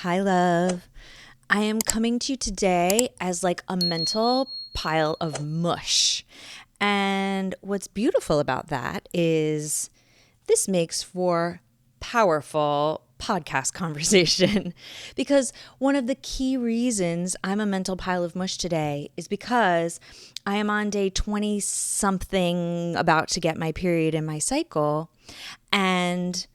Hi, love. I am coming to you today as like a mental pile of mush. And what's beautiful about that is this makes for powerful podcast conversation because one of the key reasons I'm a mental pile of mush today is because I am on day 20 something about to get my period in my cycle. And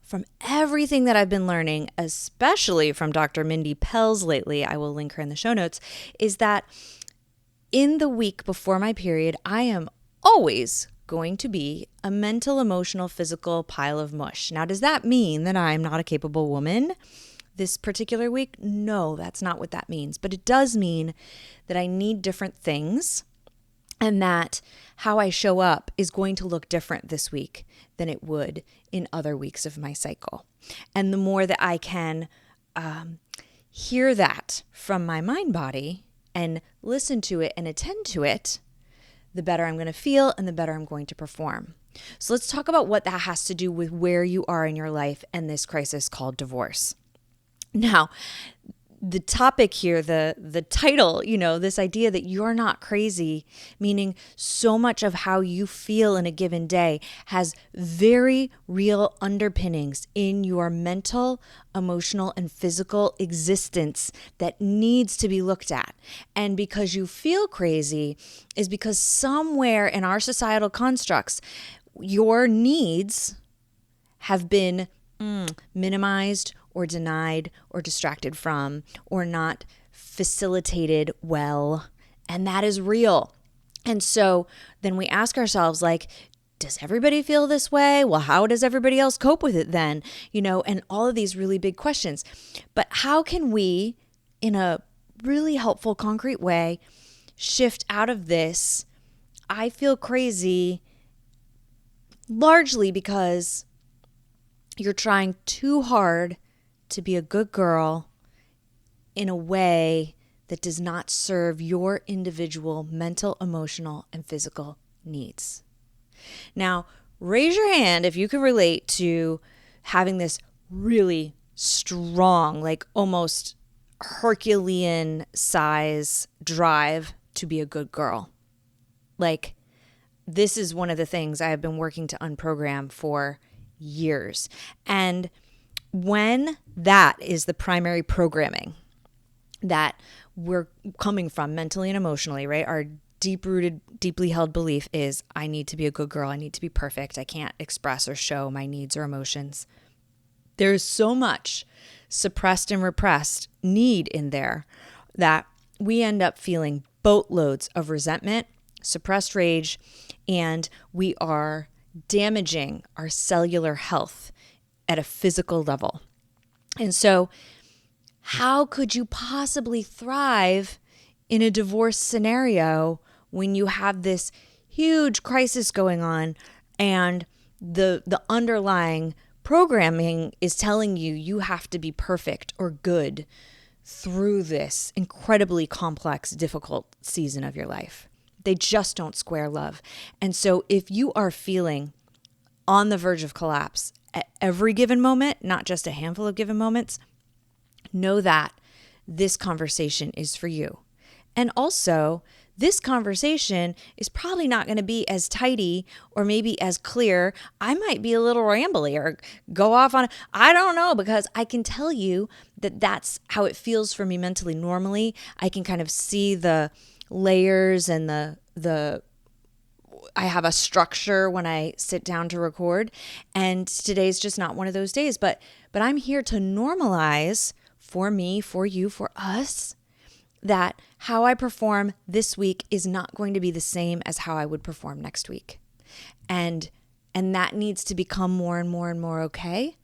from everything that I've been learning, especially from Dr. Mindy Pelz lately, I will link her in the show notes, is that in the week before my period, I am always going to be a mental, emotional, physical pile of mush. Now, does that mean that I'm not a capable woman this particular week? No, that's not what that means. But it does mean that I need different things and that how I show up is going to look different this week than it would in other weeks of my cycle. And the more that I can hear that from my mind body and listen to it and attend to it, the better I'm going to feel and the better I'm going to perform. So let's talk about what that has to do with where you are in your life and this crisis called divorce. Now, the topic here, the title, this idea that you're not crazy, meaning so much of how you feel in a given day has very real underpinnings in your mental, emotional, and physical existence that needs to be looked at. And because you feel crazy is because somewhere in our societal constructs, your needs have been minimized or denied or distracted from or not facilitated well. And that is real. And so then we ask ourselves, like, does everybody feel this way? Well, how does everybody else cope with it then? And all of these really big questions. But how can we, in a really helpful, concrete way, shift out of this I feel crazy largely because you're trying too hard to be a good girl in a way that does not serve your individual mental, emotional, and physical needs. Now, raise your hand if you can relate to having this really strong, like almost Herculean size drive to be a good girl. Like, this is one of the things I have been working to unprogram for years. And when that is the primary programming that we're coming from mentally and emotionally, right? Our deep-rooted, deeply held belief is I need to be a good girl. I need to be perfect. I can't express or show my needs or emotions. There's so much suppressed and repressed need in there that we end up feeling boatloads of resentment, suppressed rage, and we are damaging our cellular health at a physical level. And so how could you possibly thrive in a divorce scenario when you have this huge crisis going on and the underlying programming is telling you you have to be perfect or good through this incredibly complex, difficult season of your life? They just don't square, love. And so if you are feeling on the verge of collapse at every given moment, not just a handful of given moments, know that this conversation is for you. And also, this conversation is probably not going to be as tidy or maybe as clear. I might be a little rambly or go off on, I don't know, because I can tell you that that's how it feels for me mentally. Normally, I can kind of see the layers and I have a structure when I sit down to record, and today's just not one of those days, but I'm here to normalize for me, for you, for us, that how I perform this week is not going to be the same as how I would perform next week. And that needs to become more and more and more okay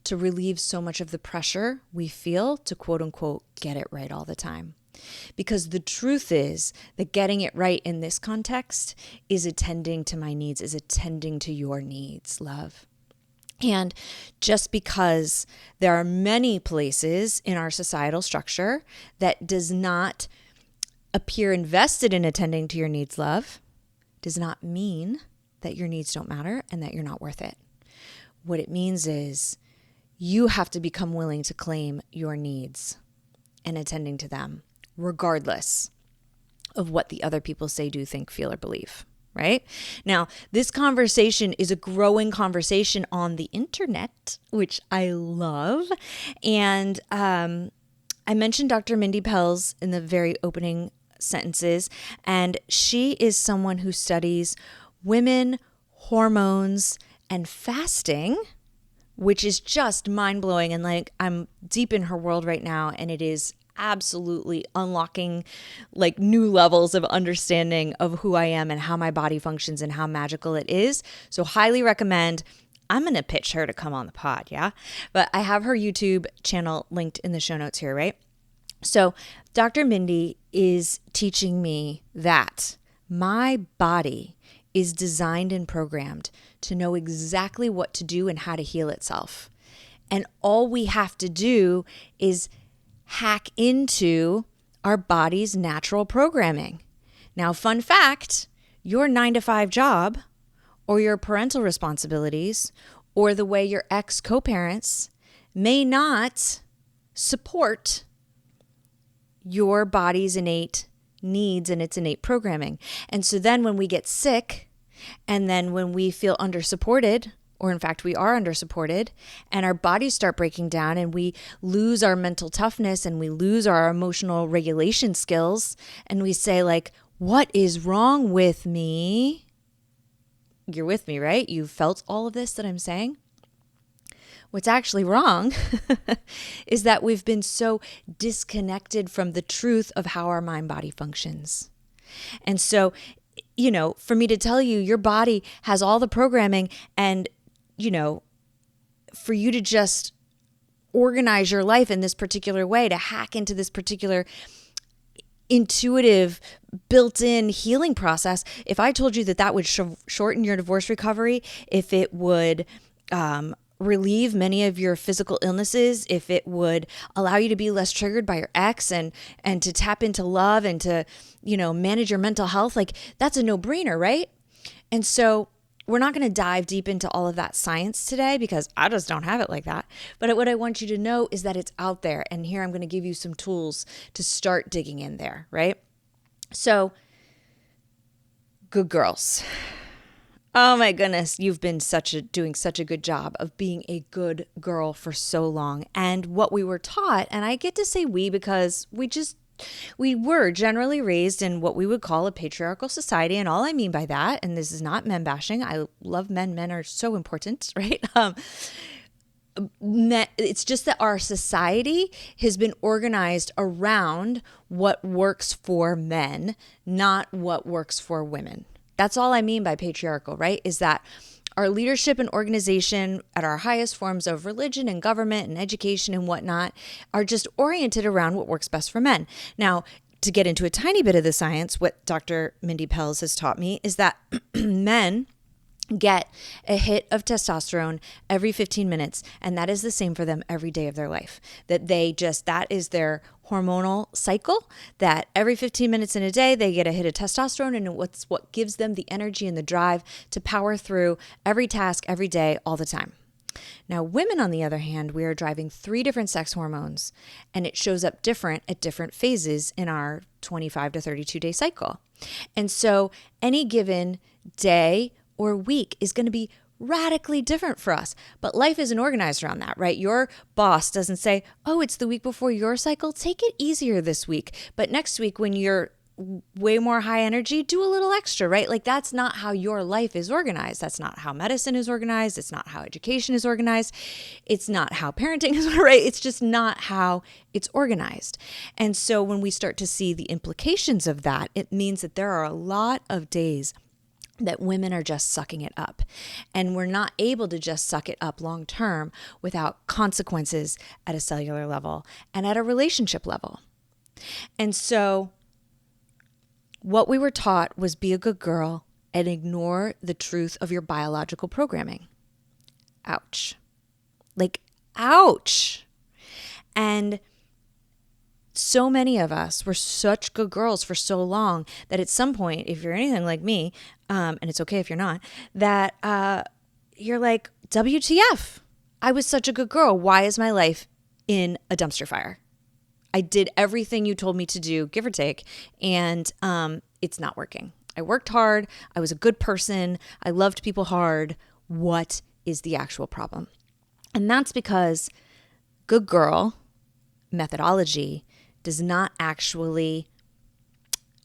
to relieve so much of the pressure we feel to quote unquote get it right all the time. Because the truth is that getting it right in this context is attending to my needs, is attending to your needs, love. And just because there are many places in our societal structure that does not appear invested in attending to your needs, love, does not mean that your needs don't matter and that you're not worth it. What it means is you have to become willing to claim your needs and attending to them, regardless of what the other people say, do, think, feel, or believe. Right? Now, this conversation is a growing conversation on the internet, which I love. And I mentioned Dr. Mindy Pelz in the very opening sentences, and she is someone who studies women, hormones, and fasting, which is just mind-blowing. And like, I'm deep in her world right now, and it is absolutely unlocking like new levels of understanding of who I am and how my body functions and how magical it is. So highly recommend. I'm going to pitch her to come on the pod. Yeah. But I have her YouTube channel linked in the show notes here, right? So Dr. Mindy is teaching me that my body is designed and programmed to know exactly what to do and how to heal itself. And all we have to do is hack into our body's natural programming. Now, fun fact, your 9-to-5 job or your parental responsibilities or the way your ex co-parents may not support your body's innate needs and its innate programming. And so then when we get sick and then when we feel under-supported, or in fact, we are under-supported, and our bodies start breaking down and we lose our mental toughness and we lose our emotional regulation skills, and we say like, what is wrong with me? You're with me, right? You've felt all of this that I'm saying? What's actually wrong is that we've been so disconnected from the truth of how our mind-body functions. And so, you know, for me to tell you, your body has all the programming, and you know, for you to just organize your life in this particular way, to hack into this particular intuitive, built-in healing process, if I told you that that would shorten your divorce recovery, if it would relieve many of your physical illnesses, if it would allow you to be less triggered by your ex and to tap into love and to, you know, manage your mental health, like that's a no-brainer, right? And so we're not going to dive deep into all of that science today because I just don't have it like that. But what I want you to know is that it's out there. And here I'm going to give you some tools to start digging in there, right? So, good girls. Oh my goodness, you've been doing such a good job of being a good girl for so long. And what we were taught, and I get to say we because we were generally raised in what we would call a patriarchal society. And all I mean by that, and this is not men bashing, I love men. Men are so important, right? It's just that our society has been organized around what works for men, not what works for women. That's all I mean by patriarchal, right? Is that our leadership and organization at our highest forms of religion and government and education and whatnot are just oriented around what works best for men. Now, to get into a tiny bit of the science, what Dr. Mindy Pelz has taught me is that men get a hit of testosterone every 15 minutes, and that is the same for them every day of their life. That is their hormonal cycle, that every 15 minutes in a day, they get a hit of testosterone, and what's what gives them the energy and the drive to power through every task, every day, all the time. Now, women, on the other hand, we are driving 3 different sex hormones, and it shows up different at different phases in our 25 to 32 day cycle. And so any given day or week is going to be radically different for us. But life isn't organized around that, right? Your boss doesn't say, oh, it's the week before your cycle. Take it easier this week. But next week, when you're way more high energy, do a little extra, right? Like that's not how your life is organized. That's not how medicine is organized. It's not how education is organized. It's not how parenting is, right? It's just not how it's organized. And so when we start to see the implications of that, it means that there are a lot of days that women are just sucking it up. And we're not able to just suck it up long term without consequences at a cellular level and at a relationship level. And so what we were taught was be a good girl and ignore the truth of your biological programming. Ouch. Like, ouch. And so many of us were such good girls for so long that at some point, if you're anything like me, and it's okay if you're not, that you're like, WTF? I was such a good girl. Why is my life in a dumpster fire? I did everything you told me to do, give or take, and it's not working. I worked hard. I was a good person. I loved people hard. What is the actual problem? And that's because good girl methodology does not actually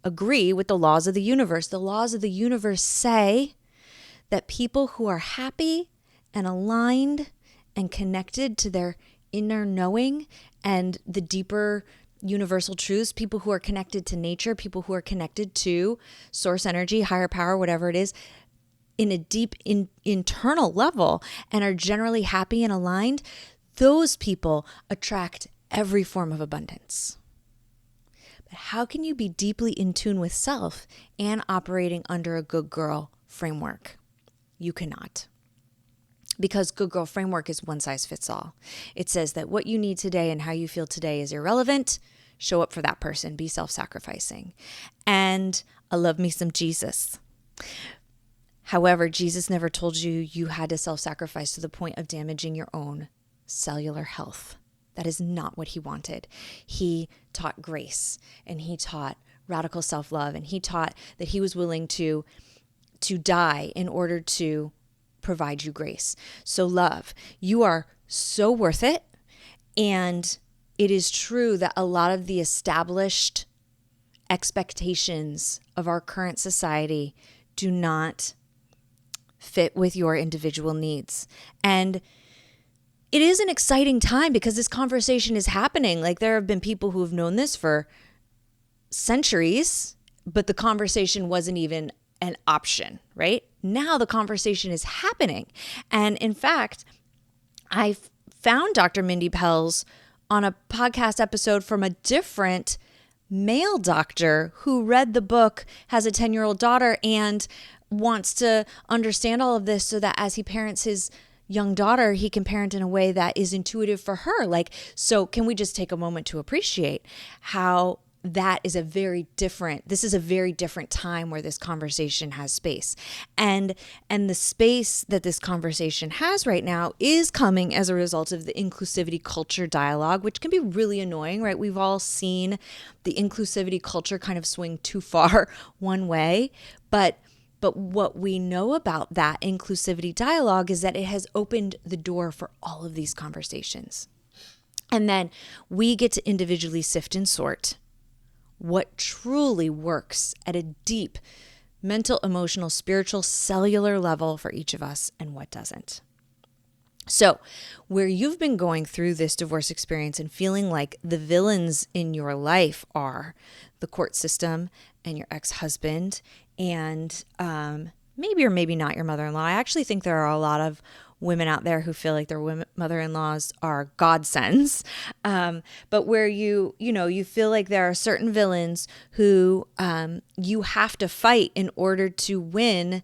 agree with the laws of the universe. The laws of the universe say that people who are happy and aligned and connected to their inner knowing and the deeper universal truths, people who are connected to nature, people who are connected to source energy, higher power, whatever it is, in a deep internal level and are generally happy and aligned, those people attract every form of abundance. But how can you be deeply in tune with self and operating under a good girl framework? You cannot. Because good girl framework is one size fits all. It says that what you need today and how you feel today is irrelevant. Show up for that person. Be self-sacrificing. And I love me some Jesus. However, Jesus never told you you had to self-sacrifice to the point of damaging your own cellular health. That is not what he wanted. He taught grace, and he taught radical self-love, and he taught that he was willing to die in order to provide you grace. So love, you are so worth it. And it is true that a lot of the established expectations of our current society do not fit with your individual needs. And it is an exciting time because this conversation is happening. Like, there have been people who have known this for centuries, but the conversation wasn't even an option, right? Now the conversation is happening. And in fact, I found Dr. Mindy Pelz on a podcast episode from a different male doctor who read the book, has a 10-year-old daughter, and wants to understand all of this so that as he parents his young daughter, he can parent in a way that is intuitive for her. Like, so can we just take a moment to appreciate how that is this is a very different time where this conversation has space. And the space that this conversation has right now is coming as a result of the inclusivity culture dialogue, which can be really annoying, right? We've all seen the inclusivity culture kind of swing too far one way, but what we know about that inclusivity dialogue is that it has opened the door for all of these conversations. And then we get to individually sift and sort what truly works at a deep mental, emotional, spiritual, cellular level for each of us and what doesn't. So where you've been going through this divorce experience and feeling like the villains in your life are the court system and your ex-husband and maybe or maybe not your mother-in-law. I actually think there are a lot of women out there who feel like their mother-in-laws are godsends. But where you feel like there are certain villains who you have to fight in order to win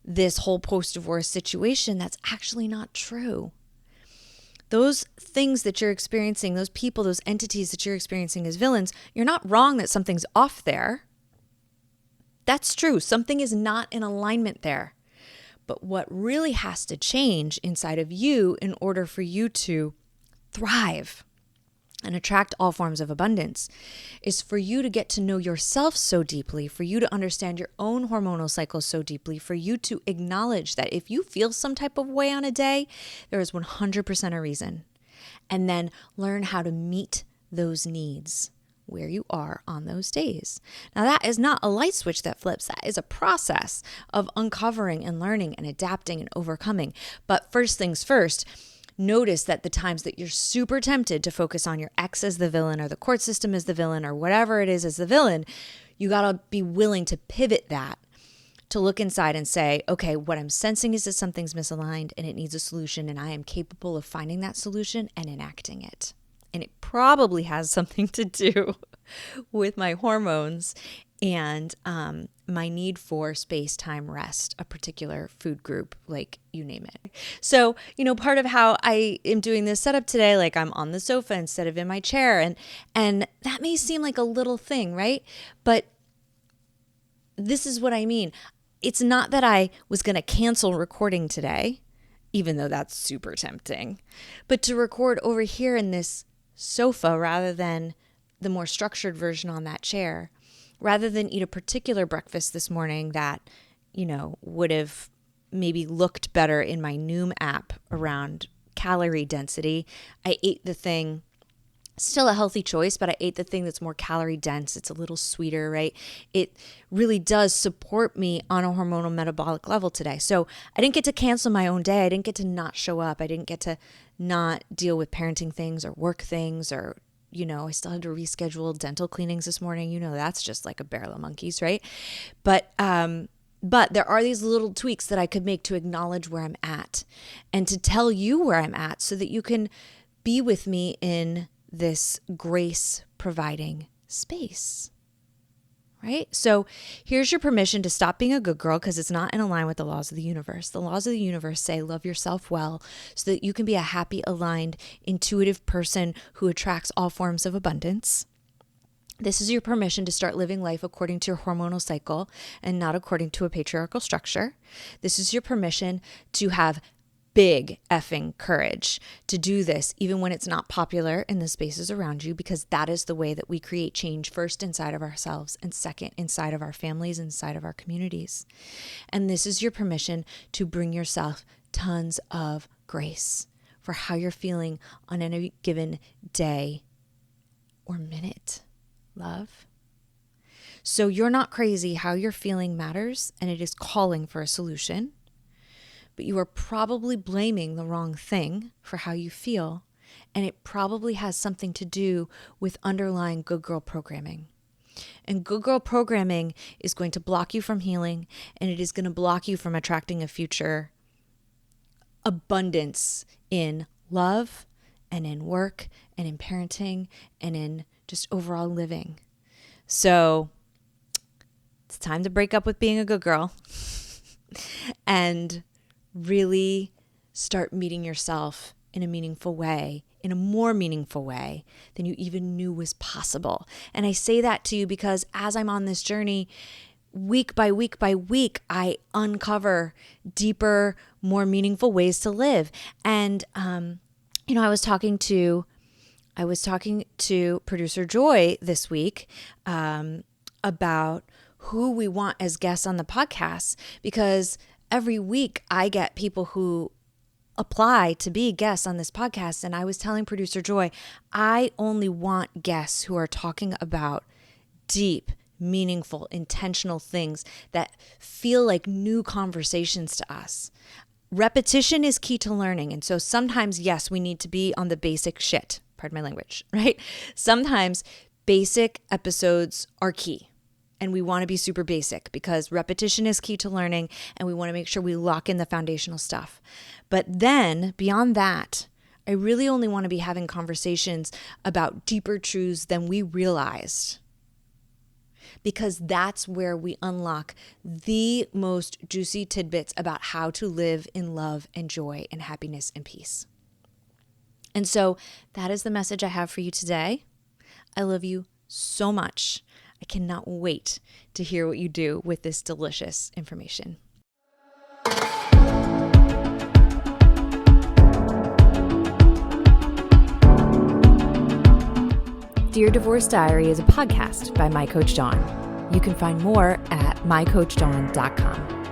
this whole post-divorce situation, that's actually not true. Those things that you're experiencing, those people, those entities that you're experiencing as villains, you're not wrong that something's off there. That's true. Something is not in alignment there. But what really has to change inside of you in order for you to thrive and attract all forms of abundance is for you to get to know yourself so deeply, for you to understand your own hormonal cycle so deeply, for you to acknowledge that if you feel some type of way on a day, there is 100% a reason. And then learn how to meet those needs where you are on those days. Now, that is not a light switch that flips. That is a process of uncovering and learning and adapting and overcoming. But first things first, notice that the times that you're super tempted to focus on your ex as the villain or the court system as the villain or whatever it is as the villain, you got to be willing to pivot that to look inside and say, okay, what I'm sensing is that something's misaligned and it needs a solution, and I am capable of finding that solution and enacting it. And it probably has something to do with my hormones and my need for space, time, rest, a particular food group, like you name it. So, part of how I am doing this setup today, like I'm on the sofa instead of in my chair. And that may seem like a little thing, right? But this is what I mean. It's not that I was going to cancel recording today, even though that's super tempting. But to record over here in this sofa rather than the more structured version on that chair, rather than eat a particular breakfast this morning that, would have maybe looked better in my Noom app around calorie density, I ate the thing. Still a healthy choice, but I ate the thing that's more calorie dense. It's a little sweeter, right? It really does support me on a hormonal metabolic level today. So I didn't get to cancel my own day. I didn't get to not show up. I didn't get to not deal with parenting things or work things or, I still had to reschedule dental cleanings this morning. That's just like a barrel of monkeys, right? But there are these little tweaks that I could make to acknowledge where I'm at and to tell you where I'm at so that you can be with me in this grace providing space, right? So here's your permission to stop being a good girl because it's not in line with the laws of the universe. The laws of the universe say love yourself well so that you can be a happy, aligned, intuitive person who attracts all forms of abundance. This is your permission to start living life according to your hormonal cycle and not according to a patriarchal structure. This is your permission to have big effing courage to do this, even when it's not popular in the spaces around you, because that is the way that we create change, first inside of ourselves and second inside of our families, inside of our communities. And this is your permission to bring yourself tons of grace for how you're feeling on any given day or minute, love. So you're not crazy. How you're feeling matters, and it is calling for a solution. But you are probably blaming the wrong thing for how you feel, and it probably has something to do with underlying good girl programming. And good girl programming is going to block you from healing, and it is going to block you from attracting a future abundance in love and in work and in parenting and in just overall living. So it's time to break up with being a good girl and really start meeting yourself in a meaningful way, in a more meaningful way than you even knew was possible. And I say that to you because as I'm on this journey, week by week by week, I uncover deeper, more meaningful ways to live. And, I was talking to producer Joy this week about who we want as guests on the podcast, because every week I get people who apply to be guests on this podcast. And I was telling producer Joy, I only want guests who are talking about deep, meaningful, intentional things that feel like new conversations to us. Repetition is key to learning. And so sometimes, yes, we need to be on the basic shit. Pardon my language, right? Sometimes basic episodes are key. And we want to be super basic because repetition is key to learning, and we want to make sure we lock in the foundational stuff. But then beyond that, I really only want to be having conversations about deeper truths than we realized, because that's where we unlock the most juicy tidbits about how to live in love and joy and happiness and peace. And so that is the message I have for you today. I love you so much. I cannot wait to hear what you do with this delicious information. Dear Divorce Diary is a podcast by My Coach Dawn. You can find more at mycoachdawn.com.